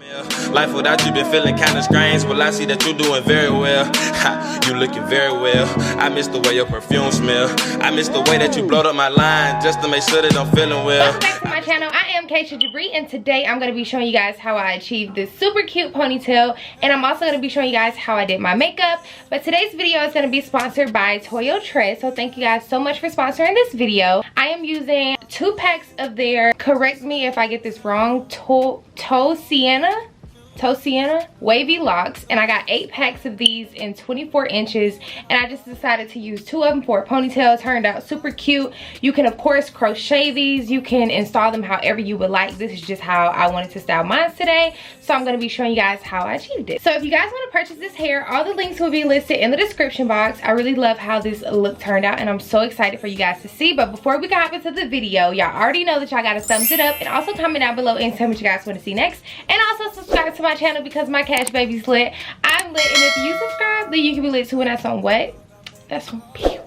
Life without you been feeling kind of strange. Well, I see that you're doing very well. You looking very well. I miss the way your perfume smell. I miss the way that you blowed up my line just to make sure that I'm feeling well. Welcome back to my channel. I am kashiajabre, and today I'm going to be showing you guys how I achieved this super cute ponytail, and I'm also going to be showing you guys how I did my makeup. But today's video is going to be sponsored by Toyotress, so thank you guys so much for sponsoring this video. I am using 2 packs of their, correct me if I get this wrong, Sienna Wavy Locs, and I got 8 packs of these in 24 inches, and I just decided to use 2 of them for a ponytail. It turned out super cute. You can of course crochet these, you can install them however you would like. This is just how I wanted to style mine today, so I'm going to be showing you guys how I achieved it. So if you guys want to purchase this hair, all the links will be listed in the description box. I really love how this look turned out, and I'm so excited for you guys to see. But before we hop into the video, y'all already know that y'all gotta thumbs it up, and also comment down below and tell me what you guys want to see next, and also subscribe to my channel because my cash baby's lit. I'm lit, and if you subscribe, then you can be lit too, and that's on what? That's on period.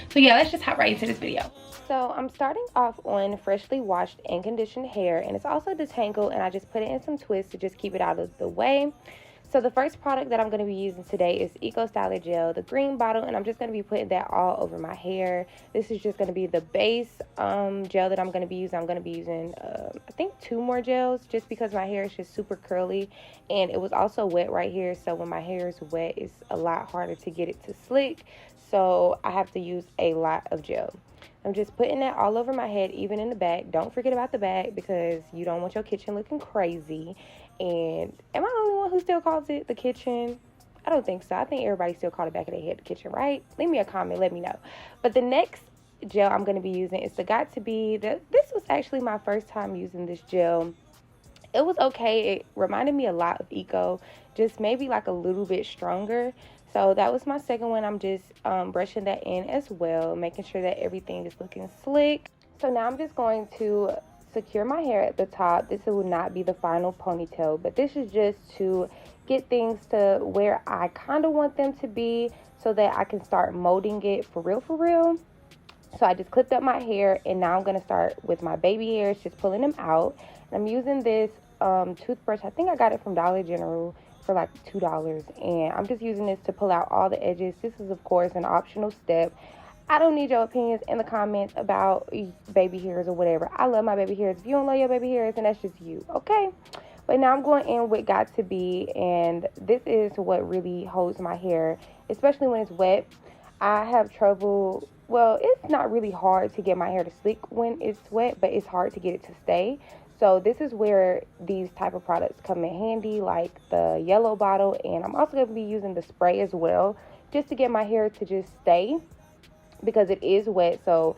So yeah, let's just hop right into this video. So I'm starting off on freshly washed and conditioned hair, and it's also detangled, and I just put it in some twists to just keep it out of the way. So the first product that I'm going to be using today is Eco Styler Gel, the green bottle, and I'm just going to be putting that all over my hair. This is just going to be the base gel that I'm going to be using. I'm going to be using, I think 2 more gels, just because my hair is just super curly, and it was also wet right here. So when my hair is wet, it's a lot harder to get it to slick. So I have to use a lot of gel. I'm just putting that all over my head, even in the back. Don't forget about the back because you don't want your kitchen looking crazy. And am I the only one who still calls it the kitchen? I don't think so. I think everybody still call it back of their head the kitchen, right? Leave me a comment, let me know. But the next gel I'm going to be using is the Got To Be. This was actually my first time using this gel. It was okay. It reminded me a lot of Eco, just maybe like a little bit stronger. So that was my second one. I'm just brushing that in as well, making sure that everything is looking slick. So now I'm just going to secure my hair at the top. This will not be the final ponytail, but this is just to get things to where I kind of want them to be so that I can start molding it for real. So I just clipped up my hair, and now I'm going to start with my baby hairs, just pulling them out. And I'm using this toothbrush. I think I got it from Dollar General for like $2, and I'm just using this to pull out all the edges. This is of course an optional step. I don't need your opinions in the comments about baby hairs or whatever. I love my baby hairs. If you don't love your baby hairs, then that's just you, okay? But now I'm going in with Got To Be, and this is what really holds my hair, especially when it's wet. I have trouble, well, it's not really hard to get my hair to slick when it's wet, but it's hard to get it to stay. So this is where these type of products come in handy, like the yellow bottle, and I'm also going to be using the spray as well, just to get my hair to just stay, because it is wet, so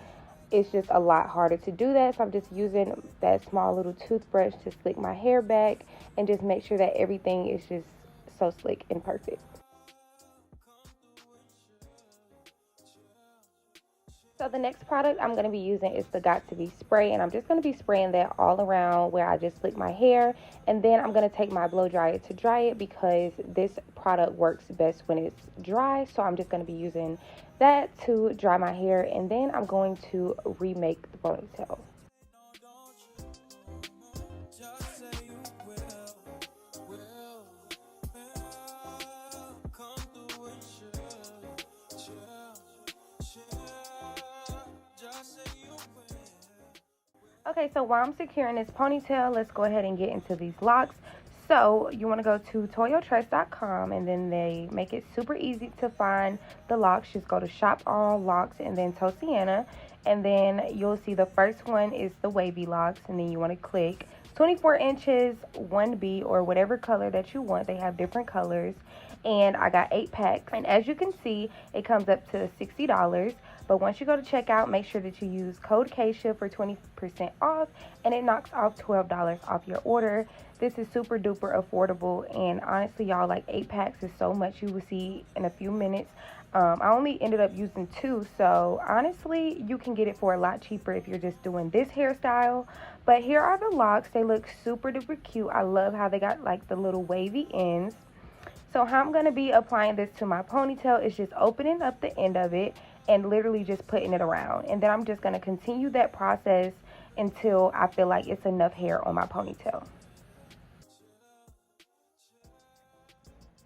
it's just a lot harder to do that. So I'm just using that small little toothbrush to slick my hair back and just make sure that everything is just so slick and perfect. So the next product I'm going to be using is the Got To Be spray, and I'm just going to be spraying that all around where I just slick my hair, and then I'm going to take my blow dryer to dry it because this product works best when it's dry. So I'm just going to be using that to dry my hair, and then I'm going to remake the ponytail. Okay, so while I'm securing this ponytail, let's go ahead and get into these locks. So you want to go to toyotress.com, and then they make it super easy to find the locks. Just go to shop all locks and then Sienna, and then you'll see the first one is the wavy locks, and then you want to click 24 inches 1B or whatever color that you want. They have different colors, and I got 8 packs, and as you can see, it comes up to $60. But once you go to checkout, make sure that you use code Kasia for 20% off, and it knocks off $12 off your order. This is super duper affordable, and honestly, y'all, like 8 packs is so much. You will see in a few minutes. I only ended up using 2, so honestly, you can get it for a lot cheaper if you're just doing this hairstyle. But here are the locks. They look super duper cute. I love how they got like the little wavy ends. So how I'm going to be applying this to my ponytail is just opening up the end of it and literally just putting it around. And then I'm just going to continue that process until I feel like it's enough hair on my ponytail.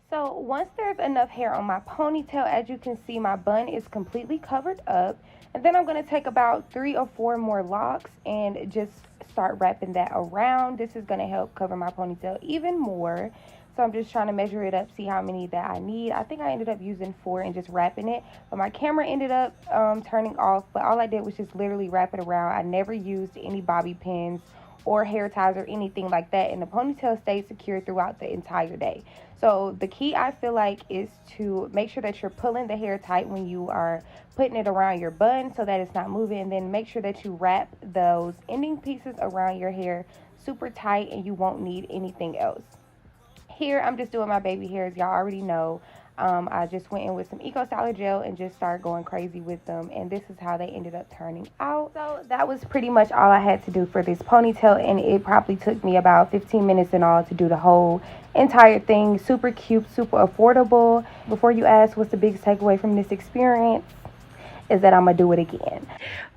So once there's enough hair on my ponytail, as you can see, my bun is completely covered up. And then I'm going to take about 3 or 4 more locks and just start wrapping that around. This is going to help cover my ponytail even more. So I'm just trying to measure it up, see how many that I need. I think I ended up using 4 and just wrapping it. But my camera ended up turning off. But all I did was just literally wrap it around. I never used any bobby pins or hair ties or anything like that. And the ponytail stayed secure throughout the entire day. So the key, I feel like, is to make sure that you're pulling the hair tight when you are putting it around your bun so that it's not moving. And then make sure that you wrap those ending pieces around your hair super tight, and you won't need anything else. Here, I'm just doing my baby hairs. Y'all already know. I just went in with some Eco Styler gel and just started going crazy with them. And this is how they ended up turning out. So that was pretty much all I had to do for this ponytail. And it probably took me about 15 minutes in all to do the whole entire thing. Super cute, super affordable. Before you ask what's the biggest takeaway from this experience, is that I'm gonna do it again.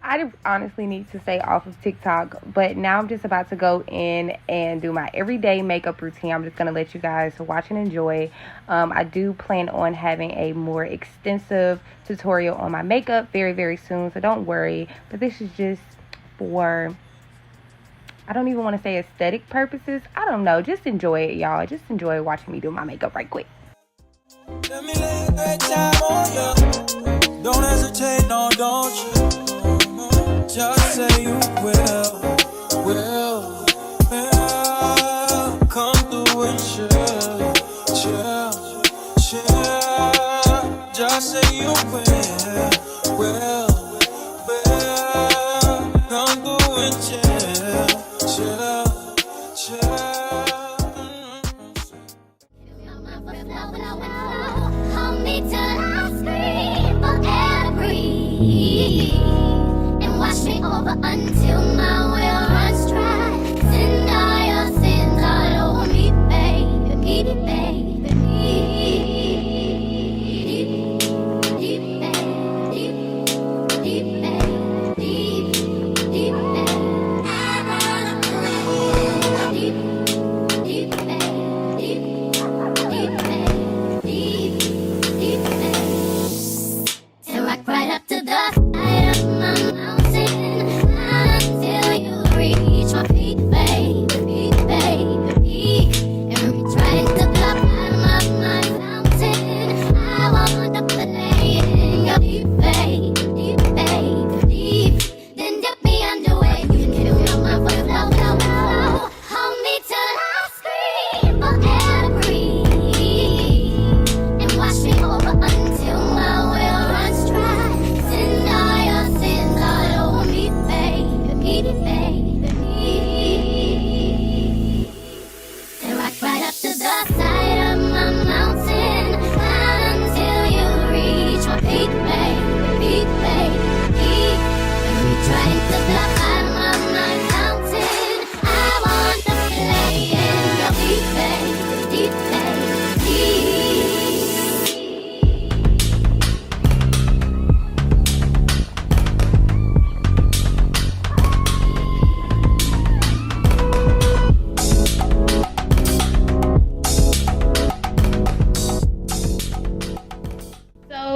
I honestly need to stay off of TikTok, but now I'm just about to go in and do my everyday makeup routine. I'm just gonna let you guys watch and enjoy. I do plan on having a more extensive tutorial on my makeup very, very soon, so don't worry. But this is just for, I don't even want to say aesthetic purposes. I don't know, just enjoy it, y'all. Just enjoy watching me do my makeup right quick. Let me lay a great time on you. Don't hesitate, no, don't you? Just say you will. Come through and chill. Just say you will. Come through and chill. Hold me till I scream forever, and wash me over until my will runs dry. Send all your sins all over me, baby, baby.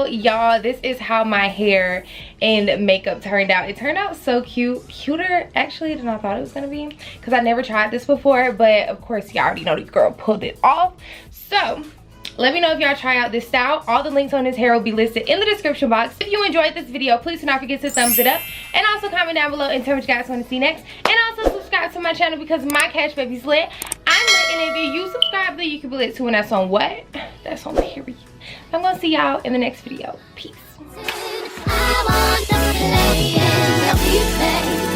Y'all, this is how my hair and makeup turned out. It turned out so cute, cuter actually than I thought it was gonna be, because I never tried this before. But of course, y'all already know this girl pulled it off. So let me know if y'all try out this style. All the links on this hair will be listed in the description box. If you enjoyed this video, please do not forget to thumbs it up, and also comment down below and tell what you guys want to see next. And also subscribe to my channel because my cash baby's lit. I'm lit, and if you subscribe, then you can be lit too. And that's on what? That's on period. I'm gonna see y'all in the next video. Peace. I want to play and